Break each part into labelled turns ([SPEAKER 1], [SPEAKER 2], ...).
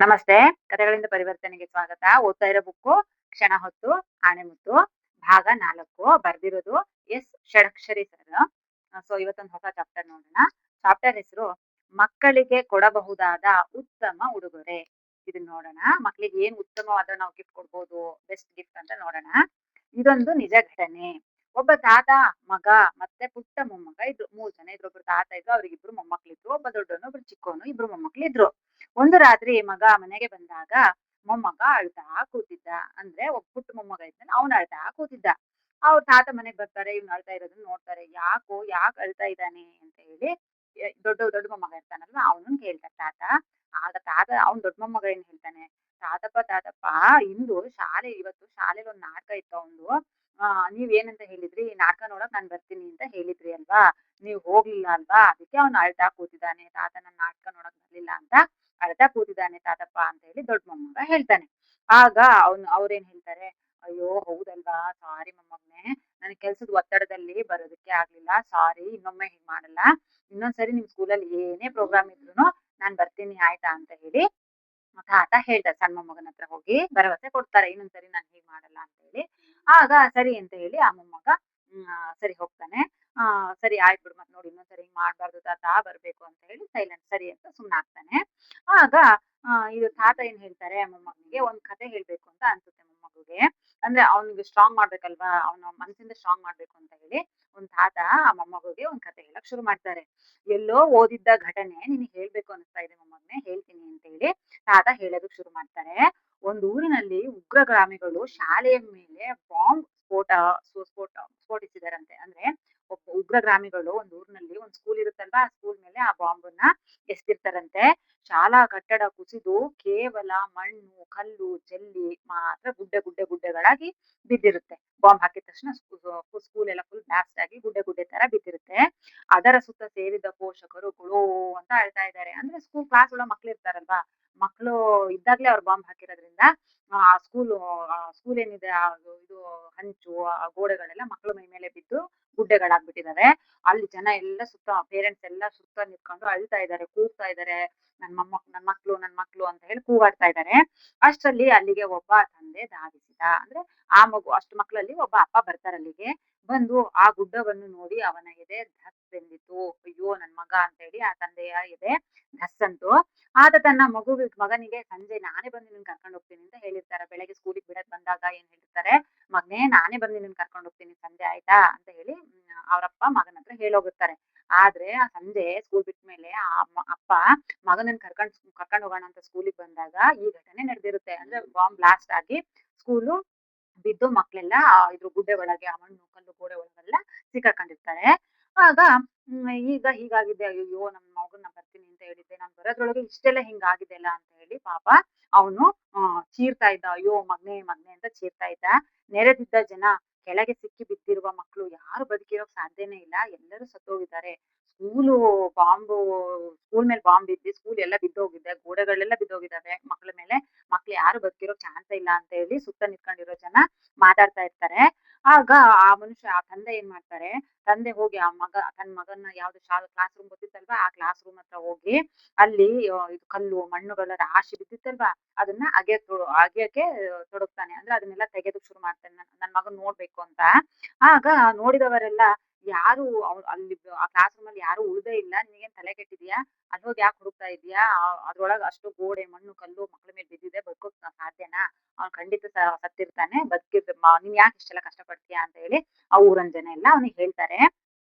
[SPEAKER 1] ನಮಸ್ತೆ. ಕಥೆಗಳಿಂದ ಪರಿವರ್ತನೆಗೆ ಸ್ವಾಗತ. ಓದ್ತಾ ಇರೋ ಬುಕ್ಕು ಕ್ಷಣ ಹೊತ್ತು ಆಣೆಮುತ್ತು ಭಾಗ 4 ಬರ್ದಿರೋದು ಎಸ್ ಷಡಕ್ಷರಿ ಸರ್. ಇವತ್ತೊಂದು ಹೊಸ ಚಾಪ್ಟರ್ ನೋಡೋಣ. ಚಾಪ್ಟರ್ ಹೆಸರು ಮಕ್ಕಳಿಗೆ ಕೊಡಬಹುದಾದ ಉತ್ತಮ ಉಡುಗೊರೆ. ಇದನ್ನ ನೋಡೋಣ. ಮಕ್ಕಳಿಗೆ ಏನ್ ಉತ್ತಮವಾದ ನಾವು ಗಿಫ್ಟ್ ಕೊಡ್ಬೋದು, ಬೆಸ್ಟ್ ಗಿಫ್ಟ್ ಅಂತ ನೋಡೋಣ. ಇದೊಂದು ನಿಜ ಘಟನೆ. ಒಬ್ಬ ತಾತ, ಮಗ ಮತ್ತೆ ಪುಟ್ಟ ಮೊಮ್ಮಗ ಇದ್ರು. 3 ಜನ ಇದ್ರು. ಒಬ್ರು ತಾತ ಇದ್ರು, ಅವ್ರಿಗಿಬ್ರು ಮೊಮ್ಮಕ್ಳಿದ್ರು. ಒಬ್ಬ ದೊಡ್ಡವನು, ಒಬ್ರು ಚಿಕ್ಕವನು, ಇಬ್ರು ಮೊಮ್ಮಕ್ಳಿದ್ರು. ಒಂದು ರಾತ್ರಿ ಮಗ ಮನೆಗೆ ಬಂದಾಗ ಮೊಮ್ಮಗ ಅಳ್ತಾ ಕೂತಿದ್ದ. ಅಂದ್ರೆ ಒಬ್ಬ ಪುಟ್ಟ ಮೊಮ್ಮಗ ಇದ್ದಾನೆ, ಅವ್ನು ಅಳ್ತಾ ಕೂತಿದ್ದ. ಅವ್ರ ತಾತ ಮನೆಗ್ ಬರ್ತಾರೆ, ಇವ್ನು ಅಳ್ತಾ ಇರೋದನ್ನ ನೋಡ್ತಾರೆ. ಯಾಕೆ ಅಳ್ತಾ ಇದ್ದಾನೆ ಅಂತ ಹೇಳಿ ದೊಡ್ಡ ಮೊಮ್ಮಗ ಇರ್ತಾನಲ್ವಾ ಅವನನ್ನ ಕೇಳ್ತಾರೆ ತಾತ. ಆಗ ತಾತ ಅವ್ನ್ ದೊಡ್ಡ ಮೊಮ್ಮಗ ಏನ್ ಹೇಳ್ತಾನೆ, ತಾತಪ್ಪ ಇವತ್ತು ಶಾಲೆಲಿ ಒಂದ್ ನಾಟಕ ಇತ್ತು ಅವಂದು. ನೀವ್ ಏನಂತ ಹೇಳಿದ್ರಿ, ನಾಟಕ ನೋಡಕ್ ನಾನ್ ಬರ್ತೀನಿ ಅಂತ ಹೇಳಿದ್ರಿ ಅಲ್ವಾ, ನೀವ್ ಹೋಗ್ಲಿಲ್ಲ ಅಲ್ವಾ, ಅದಕ್ಕೆ ಅವ್ನು ಅಳ್ತಾ ಕೂತಿದ್ದಾನೆ. ತಾತ ನನ್ ನಾಟಕ ನೋಡಕ್ ಬರ್ಲಿಲ್ಲ ಅಂತ ಅಳ್ತಾ ಕೂತಿದ್ದಾನೆ ತಾತಪ್ಪ ಅಂತ ಹೇಳಿ ದೊಡ್ಡ ಮೊಮ್ಮಗ ಹೇಳ್ತಾನೆ. ಆಗ ಅವ್ರೇನ್ ಹೇಳ್ತಾರೆ, ಅಯ್ಯೋ ಹೌದಲ್ವಾ, ಸಾರಿ ಮೊಮ್ಮಗನೇ, ನನಗ್ ಕೆಲ್ಸದ ಒತ್ತಡದಲ್ಲಿ ಬರೋದಕ್ಕೆ ಆಗ್ಲಿಲ್ಲ, ಸಾರಿ, ಇನ್ನೊಮ್ಮೆ ಹೀಗ್ ಮಾಡಲ್ಲ, ಇನ್ನೊಂದ್ಸರಿ ನಿಮ್ ಸ್ಕೂಲಲ್ಲಿ ಏನೇ ಪ್ರೋಗ್ರಾಮ್ ಇದ್ರುನು ನಾನ್ ಬರ್ತೀನಿ ಆಯ್ತಾ ಅಂತ ಹೇಳಿ ತಾತ ಹೇಳ್ತಾರೆ. ಸಣ್ಣ ಮೊಮ್ಮಗನ ಹತ್ರ ಹೋಗಿ ಭರವಸೆ ಕೊಡ್ತಾರೆ, ಇನ್ನೊಂದ್ಸರಿ ನಾನ್ ಹೀಗ್ ಮಾಡಲ್ಲ ಅಂತ ಹೇಳಿ. ಆಗ ಸರಿ ಅಂತ ಹೇಳಿ ಆ ಮೊಮ್ಮಗ ಸರಿ ಹೋಗ್ತಾನೆ. ಸರಿ ಆಯ್ತು ಬಿಡು, ಮತ್ ನೋಡಿ ಇನ್ನೊಂದ್ಸರಿ ಹಿಂಗ್ ಮಾಡ್ಬಾರ್ದು ತಾತ, ಬರ್ಬೇಕು ಅಂತ ಹೇಳಿ ಸೈಲೆಂಟ್ ಸರಿ ಅಂತ ಸುಮ್ನಾಗ್ತಾನೆ. ಆಗ ಇದು ತಾತ ಏನ್ ಹೇಳ್ತಾರೆ, ಮೊಮ್ಮಗನಿಗೆ ಒಂದ್ ಕತೆ ಹೇಳ್ಬೇಕು ಅಂತ ಅನ್ಸುತ್ತೆ ಮೊಮ್ಮಗುಗೆ. ಅಂದ್ರೆ ಅವ್ನಿಗೆ ಸ್ಟ್ರಾಂಗ್ ಮಾಡ್ಬೇಕಲ್ವಾ, ಅವ್ನ ಮನ್ಸಿಂದ ಸ್ಟ್ರಾಂಗ್ ಮಾಡ್ಬೇಕು ಅಂತ ಹೇಳಿ ಒಂದ್ ತಾತ ಆ ಮೊಮ್ಮಗುಗೆ ಒಂದ್ ಕತೆ ಹೇಳಕ್ ಶುರು ಮಾಡ್ತಾರೆ. ಎಲ್ಲೋ ಓದಿದ್ದ ಘಟನೆ ನಿನಗೆ ಹೇಳ್ಬೇಕು ಅನಿಸ್ತಾ ಇದೆ ಮೊಮ್ಮಗನೇ, ಹೇಳ್ತೀನಿ ಅಂತ ಹೇಳಿ ತಾತ ಹೇಳೋದಕ್ ಶುರು ಮಾಡ್ತಾರೆ. ಒಂದ್ ಊರಿನಲ್ಲಿ ಉಗ್ರಗಾಮಿಗಳು ಶಾಲೆಯ ಮೇಲೆ ಬಾಂಬ್ ಸ್ಫೋಟಿಸಿದಾರಂತೆ. ಅಂದ್ರೆ ಒಬ್ಬ ಉಗ್ರಗಾಮಿಗಳು ಒಂದ್ ಊರಿನಲ್ಲಿ ಒಂದ್ ಸ್ಕೂಲ್ ಇರುತ್ತಲ್ವಾ, ಆ ಸ್ಕೂಲ್ ಮೇಲೆ ಆ ಬಾಂಬನ್ನ ಎಸ್ತಿರ್ತಾರಂತೆ. ಶಾಲಾ ಕಟ್ಟಡ ಕುಸಿದು ಕೇವಲ ಮಣ್ಣು, ಕಲ್ಲು, ಜಲ್ಲಿ ಮಾತ್ರ ಗುಡ್ಡೆಗಳಾಗಿ ಬಿದ್ದಿರುತ್ತೆ. ಬಾಂಬ್ ಹಾಕಿದ ತಕ್ಷಣ ಸ್ಕೂಲ್ ಎಲ್ಲ ಫುಲ್ ಬ್ಲಾಸ್ಟ್ ಆಗಿ ಗುಡ್ಡೆ ತರ ಬಿದ್ದಿರುತ್ತೆ. ಅದರ ಸುತ್ತ ಸೇರಿದ ಪೋಷಕರು ಗುಳೋ ಅಂತ ಅಳ್ತಾ ಇದ್ದಾರೆ. ಅಂದ್ರೆ ಕ್ಲಾಸ್ ಒಳಗ ಮಕ್ಳು ಇರ್ತಾರಲ್ವಾ, ಮಕ್ಳು ಇದ್ದಾಗ್ಲೇ ಅವ್ರು ಬಾಂಬ್ ಹಾಕಿರೋದ್ರಿಂದ ಆ ಸ್ಕೂಲ್ ಏನಿದೆ ಇದು ಹಂಚು, ಆ ಗೋಡೆಗಳೆಲ್ಲ ಮಕ್ಳು ಮೈ ಮೇಲೆ ಬಿದ್ದು ಗುಡ್ಡೆಗಳಾಗ್ಬಿಟ್ಟಿದಾವೆ. ಅಲ್ಲಿ ಜನ ಎಲ್ಲ ಸುತ್ತ ಪೇರೆಂಟ್ಸ್ ಎಲ್ಲ ಸುತ್ತ ನಿಂತ್ಕೊಂಡು ಅಳ್ತಾ ಇದ್ದಾರೆ, ಕೂಗ್ತಾ ಇದ್ದಾರೆ, ನನ್ ಮಕ್ಳು ಅಂತ ಹೇಳಿ ಕೂಗಾಡ್ತಾ ಇದ್ದಾರೆ. ಅಷ್ಟರಲ್ಲಿ ಅಲ್ಲಿಗೆ ಒಬ್ಬ ತಂದೆ ಧಾವಿಸಿದ. ಅಂದ್ರೆ ಆ ಮಗು ಅಷ್ಟು ಮಕ್ಳಲ್ಲಿ ಒಬ್ಬ ಅಪ್ಪ ಬರ್ತಾರೆ ಅಲ್ಲಿಗೆ. ಬಂದು ಆ ಗುಡ್ಡವನ್ನು ನೋಡಿ ಅವನ ಎದೆ ಧಸ್ ಎಂದಿತು. ಅಯ್ಯೋ ನನ್ ಮಗ ಅಂತ ಹೇಳಿ ಆ ತಂದೆಯ ಎದೆ ಧಸ್ ಅಂತು. ಆತ ತನ್ನ ಮಗನಿಗೆ ಸಂಜೆ ನಾನೇ ಬಂದು ನಿನ್ನ ಕರ್ಕೊಂಡು ಹೋಗ್ತೀನಿ ಅಂತ ಹೇಳಿರ್ತಾರೆ. ಬೆಳಗ್ಗೆ ಸ್ಕೂಲಿಗೆ ಬಿಡಕ್ ಬಂದಾಗ ಏನ್ ಹೇಳಿರ್ತಾರೆ, ಮಗನೇ ನಾನೇ ಬಂದು ನಿನ್ನ ಕರ್ಕೊಂಡು ಹೋಗ್ತೀನಿ ಸಂಜೆ ಆಯ್ತಾ ಅಂತ ಹೇಳಿ ಅವ್ರಪ್ಪ ಮಗನ ಹತ್ರ ಹೇಳೋಗಿರ್ತಾರೆ. ಆದ್ರೆ ಆ ಸಂಜೆ ಸ್ಕೂಲ್ ಬಿಟ್ಮೇಲೆ ಅಪ್ಪ ಮಗನನ್ನ ಕರ್ಕೊಂಡ್ ಹೋಗೋಣ ಅಂತ ಸ್ಕೂಲಿಗೆ ಬಂದಾಗ ಈ ಘಟನೆ ನಡೆದಿರುತ್ತೆ. ಅಂದ್ರೆ ಬಾಂಬ್ ಬ್ಲಾಸ್ಟ್ ಆಗಿ ಸ್ಕೂಲು ಬಿದ್ದು ಮಕ್ಳೆಲ್ಲ ಇದ್ರ ಗುಡ್ಡೆ ಒಳಗೆ, ಆ ಮಣ್ಣು ಕಲ್ಲು ಗೋಡೆ ಒಳಗೆಲ್ಲ ಸಿಕ್ಕಾಕೊಂಡಿರ್ತಾರೆ. ಆಗ ಈಗ ಹೀಗಾಗಿದೆ, ಅಯ್ಯೋ ನಮ್ ಮಗನ್ನ ಬರ್ತೀನಿ ಅಂತ ಹೇಳಿದ್ದೆ, ನಾನ್ ಬರೋದ್ರೊಳಗೆ ಇಷ್ಟೆಲ್ಲ ಹಿಂಗಾಗಿದೆಲ್ಲ ಅಂತ ಹೇಳಿ ಪಾಪ ಅವನು ಚೀರ್ತಾ ಇದ್ದ. ಅಯ್ಯೋ ಮಗ್ನೆ ಅಂತ ಚೀರ್ತಾ ಇದ್ದ. ನೆರೆದಿದ್ದ ಜನ, ಕೆಳಗೆ ಸಿಕ್ಕಿ ಬಿದ್ದಿರುವ ಮಕ್ಕಳು ಯಾರು ಬದುಕಿರೋಕ್ ಸಾಧ್ಯನೇ ಇಲ್ಲ, ಎಲ್ಲರೂ ಸತ್ತೋಗಿದ್ದಾರೆ. ಸ್ಕೂಲು ಬಾಂಬು ಸ್ಕೂಲ್ ಮೇಲೆ ಬಾಂಬ್ ಬಿದ್ದು ಸ್ಕೂಲ್ ಎಲ್ಲ ಬಿದ್ದೋಗಿದೆ, ಗೋಡೆಗಳೆಲ್ಲ ಬಿದ್ದೋಗಿದ್ದಾವೆ ಮಕ್ಳ ಮೇಲೆ, ಮಕ್ಳು ಯಾರು ಬದುಕಿರೋ ಚಾನ್ಸ್ ಇಲ್ಲ ಅಂತ ಹೇಳಿ ಸುತ್ತ ನಿಂತ್ಕೊಂಡಿರೋ ಜನ ಮಾತಾಡ್ತಾ ಇರ್ತಾರೆ. ಆಗ ಆ ತಂದೆ ಏನ್ ಮಾಡ್ತಾರೆ, ತಂದೆ ಹೋಗಿ ತನ್ನ ಮಗನ್ನ ಯಾವ್ದು ಕ್ಲಾಸ್ ರೂಮ್ ಗೊತ್ತಿತ್ತಲ್ವಾ, ಆ ಕ್ಲಾಸ್ ರೂಮ್ ಹತ್ರ ಹೋಗಿ ಅಲ್ಲಿ ಇದು ಕಲ್ಲು ಮಣ್ಣುಗಳ ರಾಶಿ ಬಿದ್ದಿತ್ತಲ್ವಾ, ಅದನ್ನ ಅಗೆಯಕ್ಕೆ ತೊಡಗ್ತಾನೆ. ಅಂದ್ರೆ ಅದನ್ನೆಲ್ಲ ತೆಗೆದಕ್ ಶುರು ಮಾಡ್ತಾನೆ, ನನ್ ಮಗನ್ ನೋಡ್ಬೇಕು ಅಂತ. ಆಗ ನೋಡಿದವರೆಲ್ಲ, ಯಾರು ಅಲ್ಲಿ ಆ ಕ್ಲಾಸ್ ರೂಮ್ ಅಲ್ಲಿ ಯಾರು ಉಳ್ದೇ ಇಲ್ಲ, ನಿನಗೇನ್ ತಲೆ ಕೆಟ್ಟಿದ್ಯಾ, ಅಲ್ಲಿ ಹೋಗಿ ಯಾಕೆ ಹುಡುಕ್ತಾ ಇದೀಯಾ, ಅದ್ರೊಳಗ ಅಷ್ಟು ಗೋಡೆ ಮಣ್ಣು ಕಲ್ಲು ಮಕ್ಳ ಮೇಲೆ ಬಿದ್ದಿದೆ, ಬದುಕೋಕ್ ಸಾಧ್ಯನಾ, ಅವ್ನ್ ಖಂಡಿತ ಸತ್ತಿರ್ತಾನೆ, ನೀನ್ ಯಾಕೆ ಇಷ್ಟೆಲ್ಲ ಕಷ್ಟ ಪಡ್ತೀಯಾ ಅಂತ ಹೇಳಿ ಆ ಊರನ್ ಜನ ಎಲ್ಲ ಅವ್ನಿಗೆ ಹೇಳ್ತಾರೆ.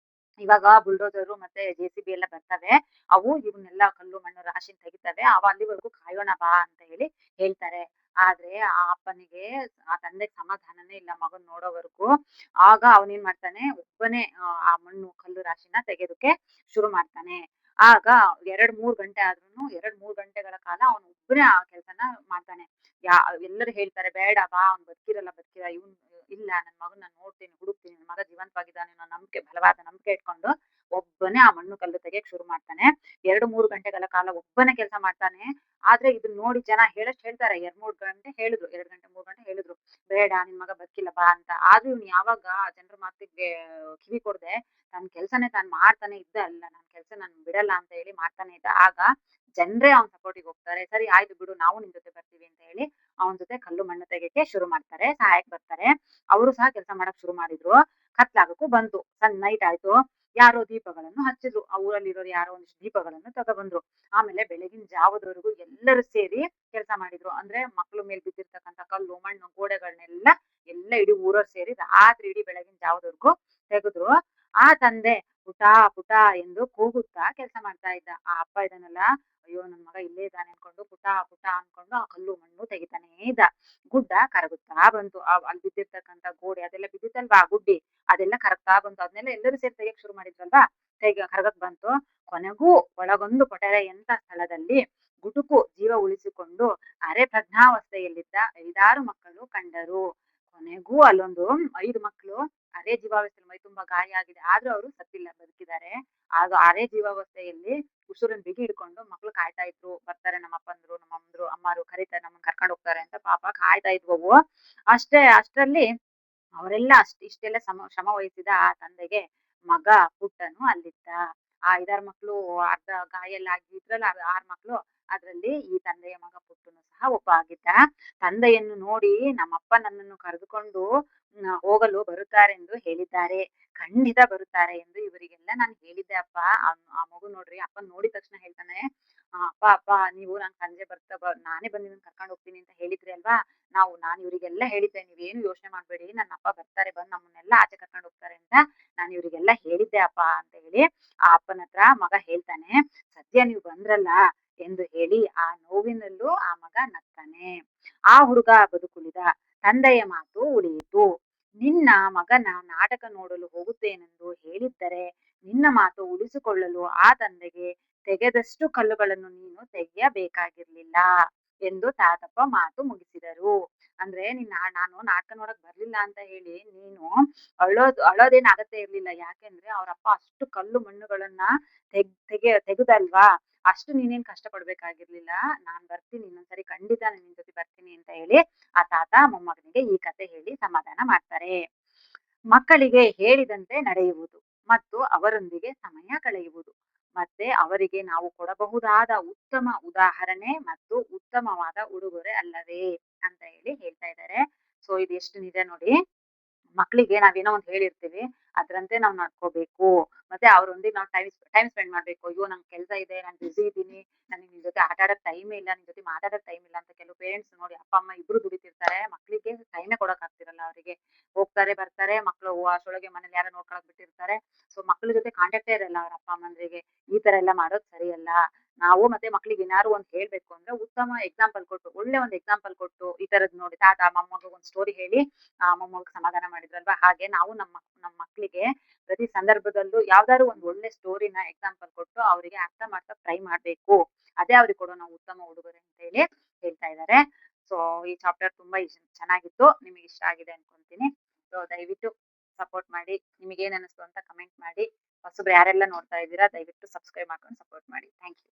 [SPEAKER 1] ಇವಾಗ ಬುಲ್ಡೋಸರು ಮತ್ತೆ JCB ಎಲ್ಲ ಬರ್ತವೆ, ಅವು ಇವನ್ನೆಲ್ಲ ಕಲ್ಲು ಮಣ್ಣು ರಾಶಿನ ತೆಗಿತವೆ, ಅಲ್ಲಿವರೆಗೂ ಕಾಯೋಣ ಬಾ ಅಂತ ಹೇಳಿ ಹೇಳ್ತಾರೆ. ಆದ್ರೆ ಆ ಅಪ್ಪನಿಗೆ, ಆ ತಂದೆಗೆ ಸಮಾಧಾನನೇ ಇಲ್ಲ ಮಗನ್ ನೋಡೋವರೆಗೂ. ಆಗ ಅವನೇನ್ ಮಾಡ್ತಾನೆ, ಒಬ್ಬನೇ ಆ ಮಣ್ಣು ಕಲ್ಲು ರಾಶಿನ ತೆಗೆಯೋದಕ್ಕೆ ಶುರು ಮಾಡ್ತಾನೆ. ಆಗ 2-3 ಗಂಟೆ ಆದ್ರೂನು 2-3 ಗಂಟೆಗಳ ಕಾಲ ಅವನು ಒಬ್ಬನೇ ಆ ಕೆಲ್ಸನ ಮಾಡ್ತಾನೆ. ಎಲ್ಲರೂ ಹೇಳ್ತಾರೆ, ಬೇಡ ಬಾ, ಅವ್ನು ಬದುಕಿರಲ್ಲ ಇವ್ನು ಇಲ್ಲ, ನನ್ ಮಗನ್ ನಾನ್ ನೋಡ್ತೀನಿ, ಹುಡುಕ್ತೀನಿ, ನನ್ ಮಗ ಜೀವಂತವಾಗಿದ್ದಾನೆ ಅನ್ನೋ ಬಲವಾದ ನಂಬಿಕೆ ಇಟ್ಕೊಂಡು ಒಬ್ಬನೇ ಆ ಮಣ್ಣು ಕಲ್ಲು ತೆಗಿಯಕ್ ಶುರು ಮಾಡ್ತಾನೆ. 2-3 ಗಂಟೆಗಳ ಕಾಲ ಒಬ್ಬನೇ ಕೆಲಸ ಮಾಡ್ತಾನೆ. ಆದ್ರೆ ಇದನ್ನ ನೋಡಿ ಜನ ಹೇಳ್ತಾರೆ, 2-3 ಗಂಟೆ ಹೇಳಿದ್ರು, 2 ಗಂಟೆ 3 ಗಂಟೆ ಹೇಳಿದ್ರು, ಬೇಡ ನಿನ್ ಮಗ ಬದುಕಿಲ್ಲ ಬಾ ಅಂತ. ಆದ್ರೂ ಇವ್ನು ಯಾವಾಗ ಜನರ ಮಾತಿಗೆ ಕಿವಿ ಕೊಡದೆ ತನ್ನ ಕೆಲ್ಸನೇ ತಾನು ಮಾಡ್ತಾನೆ ಇದ್ದ ಅಲ್ಲ, ನನ್ನ ಕೆಲ್ಸ ನಾನು ಬಿಡಲ್ಲ ಅಂತ ಹೇಳಿ ಮಾಡ್ತಾನೆ ಇದ್ದ. ಆಗ ಜನರೇ ಅವ್ನ ಸಪೋರ್ಟಿಗೆ ಹೋಗ್ತಾರೆ. ಸರಿ ಆಯ್ತು ಬಿಡು ನಾವು ನಿನ್ ಜೊತೆ ಬರ್ತೀವಿ ಅಂತ ಹೇಳಿ ಅವನ ಜೊತೆ ಕಲ್ಲು ಮಣ್ಣು ತೆಗೆಯಕ್ಕೆ ಶುರು ಮಾಡ್ತಾರೆ. ಸಹಾಯಕ್ ಬರ್ತಾರೆ. ಅವರು ಸಹ ಕೆಲಸ ಮಾಡಕ್ ಶುರು ಮಾಡಿದ್ರು. ಕತ್ಲಾಗಕ್ಕೂ ಬಂತು. ನೈಟ್ ಆಯ್ತು. ಯಾರೋ ದೀಪಗಳನ್ನು ಹಚ್ಚಿದ್ರು. ಆ ಊರಲ್ಲಿರೋರು ಯಾರೋ ಒಂದಿಷ್ಟು ದೀಪಗಳನ್ನು ತಗೊಬಂದ್ರು. ಆಮೇಲೆ ಬೆಳಗಿನ ಜಾವದವರೆಗೂ ಎಲ್ಲರೂ ಸೇರಿ ಕೆಲಸ ಮಾಡಿದ್ರು. ಅಂದ್ರೆ ಮಕ್ಳು ಮೇಲ್ ಬಿದ್ದಿರ್ತಕ್ಕಂಥ ಕಲ್ಲು, ಮಣ್ಣು, ಗೋಡೆಗಳನ್ನೆಲ್ಲ ಎಲ್ಲ ಇಡೀ ಊರವ್ರು ಸೇರಿ ರಾತ್ರಿ ಇಡೀ ಬೆಳಗಿನ ಜಾವದವರೆಗೂ ತೆಗೆದ್ರು. ಆ ತಂದೆ ಪುಟ ಪುಟ ಎಂದು ಕೂಗುತ್ತಾ ಕೆಲಸ ಮಾಡ್ತಾ ಇದ್ದ. ಆ ಅಪ್ಪ ಇದಾನಲ್ಲ, ಅಯ್ಯೋ ನನ್ ಮಗ ಇಲ್ಲೇ ಇದ್ದಾನೆ ಅನ್ಕೊಂಡು ಪುಟ ಪುಟ ಅನ್ಕೊಂಡು ಆ ಕಲ್ಲು ಮಣ್ಣು ತೆಗಿತಾನೇ ಇದ್ದ. ಗುಡ್ಡ ಕರಗುತ್ತಾ ಬಂತು. ಅಲ್ಲಿ ಬಿದ್ದಿರ್ತಕ್ಕಂಥ ಗೋಡೆ ಅದೆಲ್ಲ ಬಿದ್ದಿತ್ತಲ್ವಾ ಆ ಗುಡ್ಡಿ, ಅದೆಲ್ಲ ಕರಗ್ತಾ ಬಂತು. ಅದನ್ನೆಲ್ಲ ಎಲ್ಲರೂ ಸೇರಿ ತೆಗಿಯಕ್ ಶುರು ಮಾಡಿದ್ರಲ್ವಾ, ಕರಗಕ್ ಬಂತು. ಕೊನೆಗೂ ಒಳಗೊಂದು ಕೊಠರೆಯಂತ ಸ್ಥಳದಲ್ಲಿ ಗುಟುಕು ಜೀವ ಉಳಿಸಿಕೊಂಡು ಅರೆ ಪ್ರಜ್ಞಾವಸ್ಥೆಯಲ್ಲಿದ್ದ 5-6 ಮಕ್ಕಳು ಕಂಡರು. ಕೊನೆಗೂ ಅಲ್ಲೊಂದು 5 ಮಕ್ಕಳು ಅರೆ ಜೀವಾವಸ್ಥೆಯಲ್ಲಿ ಮೈ ತುಂಬಾ ಗಾಯ ಆಗಿದೆ. ಆದ್ರೂ ಅವರು ಸತ್ತಿಲ್ಲ, ಬದುಕಿದ್ದಾರೆ. ಆಗ ಅರೆ ಜೀವಾವಸ್ಥೆಯಲ್ಲಿ ಉಸುರನ್ ಬಿಗಿ ಹಿಡ್ಕೊಂಡು ಮಕ್ಳು ಕಾಯ್ತಾ ಇದ್ರು. ಬರ್ತಾರೆ ನಮ್ಮ ಅಪ್ಪಂದ್ರು, ನಮ್ಮ ಅಮ್ಮಾರು ಕರೀತಾರೆ, ನಮ್ಮನ್ನ ಕರ್ಕೊಂಡು ಹೋಗ್ತಾರೆ ಅಂತ ಪಾಪ ಕಾಯ್ತಾ ಇದ್ವವು. ಅಷ್ಟರಲ್ಲಿ ಅವರೆಲ್ಲ ಇಷ್ಟೆಲ್ಲ ಶ್ರಮ ವಹಿಸಿದ ಆ ತಂದೆಗೆ ಮಗ ಪುಟ್ಟನು ಅಲ್ಲಿದ್ದ. ಆ 5-6 ಮಕ್ಳು ಅರ್ಧ ಗಾಯ ಎಲ್ಲ ಆಗಿದ್ರಲ್ಲ, 6 ಮಕ್ಳು, ಅದ್ರಲ್ಲಿ ಈ ತಂದೆಯ ಮಗ ಪುಟ್ಟನು ಸಹ ಒಬ್ಬ ಆಗಿದ್ದ. ತಂದೆಯನ್ನು ನೋಡಿ ನಮ್ಮಪ್ಪ ನನ್ನನ್ನು ಕರೆದುಕೊಂಡು ಹೋಗಲು ಬರುತ್ತಾರೆಂದು ಹೇಳಿದ್ದಾರೆ. ಖಂಡಿತ ಬರುತ್ತಾರೆ ಎಂದು ಇವರಿಗೆಲ್ಲ ನಾನು ಹೇಳಿದ್ದೆ ಅಪ್ಪ. ಆ ಮಗು ನೋಡ್ರಿ ಅಪ್ಪನ್ ನೋಡಿದ ತಕ್ಷಣ ಹೇಳ್ತಾನೆ, ಅಪ್ಪ ಅಪ್ಪ ನೀವು ನಂಗೆ ಸಂಜೆ ನಾನೇ ಬಂದು ನಿಮ್ಮನ್ನ ಕರ್ಕೊಂಡು ಹೋಗ್ತೀನಿ ಅಂತ ಹೇಳಿದ್ರಿ ಅಲ್ವಾ. ನಾನು ಇವರಿಗೆಲ್ಲ ಹೇಳಿದ್ದೆ, ನೀವೇನು ಯೋಚನೆ ಮಾಡ್ಬೇಡಿ, ನನ್ನ ಅಪ್ಪ ಬರ್ತಾರೆ, ಬಂದು ನಮ್ಮನ್ನೆಲ್ಲ ಆಚೆ ಕರ್ಕೊಂಡು ಹೋಗ್ತಾರೆ ಅಂತ ನಾನು ಇವರಿಗೆಲ್ಲ ಹೇಳಿದ್ದೆ ಅಪ್ಪ ಅಂತ ಹೇಳಿ ಆ ಅಪ್ಪನ ಹತ್ರ ಮಗ ಹೇಳ್ತಾನೆ. ಸದ್ಯ ನೀವು ಬಂದ್ರಲ್ಲ ಎಂದು ಹೇಳಿ ಆ ನೋವಿನಲ್ಲೂ ಆ ಮಗ ನಗ್ತಾನೆ. ಆ ಹುಡುಗ ಬದುಕುಳಿದ. ತಂದೆಯ ಮಾತು ಉಳಿಯಿತು. ನಿನ್ನ ಮಗನ ನಾಟಕ ನೋಡಲು ಹೋಗುತ್ತೇನೆಂದು ಹೇಳಿದ್ದರೆ ನಿನ್ನ ಮಾತು ಉಳಿಸಿಕೊಳ್ಳಲು ಆ ತಂದೆಗೆ ತೆಗೆದಷ್ಟು ಕಲ್ಲುಗಳನ್ನು ನೀನು ತೆಗೆಯಬೇಕಾಗಿರ್ಲಿಲ್ಲ ಎಂದು ತಾತಪ್ಪ ಮಾತು ಮುಗಿಸಿದರು. ಅಂದ್ರೆ ನಾನು ನಾಟಕ ನೋಡಕ್ ಬರ್ಲಿಲ್ಲ ಅಂತ ಹೇಳಿ ನೀನು ಅಳೋದೇನ್ ಆಗತ್ತೆ ಇರ್ಲಿಲ್ಲ. ಯಾಕೆಂದ್ರೆ ಅವ್ರಪ್ಪ ಅಷ್ಟು ಕಲ್ಲು ಮಣ್ಣುಗಳನ್ನ ತೆಗೆದಲ್ವಾ, ಅಷ್ಟು ನೀನೇನ್ ಕಷ್ಟ ಪಡ್ಬೇಕಾಗಿರ್ಲಿಲ್ಲ. ನಾನ್ ಬರ್ತೀನಿ, ಇನ್ನೊಂದ್ಸರಿ ಖಂಡಿತ ನಿನ್ ಜೊತೆ ಬರ್ತೀನಿ ಅಂತ ಹೇಳಿ ಆ ತಾತ ಮೊಮ್ಮಗನಿಗೆ ಈ ಕಥೆ ಹೇಳಿ ಸಮಾಧಾನ ಮಾಡ್ತಾರೆ. ಮಕ್ಕಳಿಗೆ ಹೇಳಿದಂತೆ ನಡೆಯುವುದು ಮತ್ತು ಅವರೊಂದಿಗೆ ಸಮಯ ಕಳೆಯುವುದು ಮತ್ತೆ ಅವರಿಗೆ ನಾವು ಕೊಡಬಹುದಾದ ಉತ್ತಮ ಉದಾಹರಣೆ ಮತ್ತು ಉತ್ತಮವಾದ ಉಡುಗೊರೆ ಅಲ್ಲವೇ ಅಂತ ಹೇಳಿ ಹೇಳ್ತಾ ಇದ್ದಾರೆ. ಸೊ ಇದು ಎಷ್ಟು ನಿಜ ನೋಡಿ. ಮಕ್ಳಿಗೆ ನಾವೇನೋ ಒಂದ್ ಹೇಳಿರ್ತೀವಿ, ಅದ್ರಂತೆ ನಾವ್ ನಡ್ಕೋಬೇಕು. ಮತ್ತೆ ಅವ್ರೊಂದಿಗೆ ನಾವು ಟೈಮ್ ಸ್ಪೆಂಡ್ ಮಾಡ್ಬೇಕು. ಅಯ್ಯೋ ನಂಗೆ ಕೆಲಸ ಇದೆ, ನಾನು ಬಿಸಿ ಇದ್ದೀನಿ, ನನಗೆ ನಿನ್ ಜೊತೆ ಆಟ ಆಡಕ್ ಟೈಮೇ ಇಲ್ಲ, ನಿನ್ ಜೊತೆ ಮಾತಾಡಕ್ ಟೈಮ್ ಇಲ್ಲ ಅಂತ ಕೆಲವು ಪೇರೆಂಟ್ಸ್ ನೋಡಿ, ಅಪ್ಪ ಅಮ್ಮ ಇಬ್ರು ದುಡಿತಿರ್ತಾರೆ, ಮಕ್ಳಿಗೆ ಟೈಮೇ ಕೊಡಕ್ ಆಗ್ತಿರಲ್ಲ ಅವರಿಗೆ. ಹೋಗ್ತಾರೆ ಬರ್ತಾರೆ, ಮಕ್ಳು ಅಷ್ಟೊಳಗೆ ಮನೇಲಿ ಯಾರೋ ನೋಡ್ಕೊಳಕ್ ಬಿಟ್ಟಿರ್ತಾರೆ. ಸೊ ಮಕ್ಳ ಜೊತೆ ಕಾಂಟ್ಯಾಕ್ಟೇ ಇರಲ್ಲ ಅವ್ರ ಅಪ್ಪ ಅಮ್ಮಂದ್ರಿಗೆ. ಈ ತರ ಎಲ್ಲ ಮಾಡೋದು ಸರಿಯಲ್ಲ. ನಾವು ಮತ್ತೆ ಮಕ್ಳಿಗೆ ಏನಾದ್ರು ಒಂದ್ ಹೇಳ್ಬೇಕು ಅಂದ್ರೆ ಉತ್ತಮ ಎಕ್ಸಾಂಪಲ್ ಕೊಟ್ಟು, ಒಳ್ಳೆ ಒಂದ್ ಎಕ್ಸಾಂಪಲ್ ಕೊಟ್ಟು, ಈ ತರದ್ ನೋಡಿ ತಾತ ಮೊಮ್ಮಗ ಒಂದ್ ಸ್ಟೋರಿ ಹೇಳಿ ಆ ಮೊಮ್ಮಗ್ ಸಮಾಧಾನ ಮಾಡಿದ್ರಲ್ವಾ, ಹಾಗೆ ನಾವು ನಮ್ಮ ಮಕ್ಳಿಗೆ ಪ್ರತಿ ಸಂದರ್ಭದಲ್ಲೂ ಯಾವ್ದಾದ್ರು ಒಂದ್ ಒಳ್ಳೆ ಸ್ಟೋರಿನ ಎಕ್ಸಾಂಪಲ್ ಕೊಟ್ಟು ಅವರಿಗೆ ಅರ್ಥ ಮಾಡ್ಸಕ್ ಟ್ರೈ ಮಾಡ್ಬೇಕು. ಅದೇ ಅವ್ರಿಗೆ ಕೊಡೋ ನಾವು ಉತ್ತಮ ಉಡುಗೊರೆ ಅಂತ ಹೇಳಿ ಹೇಳ್ತಾ ಇದ್ದಾರೆ. ಸೊ ಈ ಚಾಪ್ಟರ್ ತುಂಬಾ ಚೆನ್ನಾಗಿತ್ತು, ನಿಮಗೆ ಇಷ್ಟ ಆಗಿದೆ ಅನ್ಕೊಂತೀನಿ. ಸೊ ದಯವಿಟ್ಟು ಸಪೋರ್ಟ್ ಮಾಡಿ. ನಿಮಗೆ ಏನ್ ಅನಿಸ್ತು ಅಂತ ಕಮೆಂಟ್ ಮಾಡಿ. ಹೊಸಬ್ರು ಯಾರೆಲ್ಲ ನೋಡ್ತಾ ಇದ್ದೀರಾ ದಯವಿಟ್ಟು ಸಬ್ಸ್ಕ್ರೈಬ್ ಮಾಡ್ಕೊಂಡು ಸಪೋರ್ಟ್ ಮಾಡಿ. Thank you.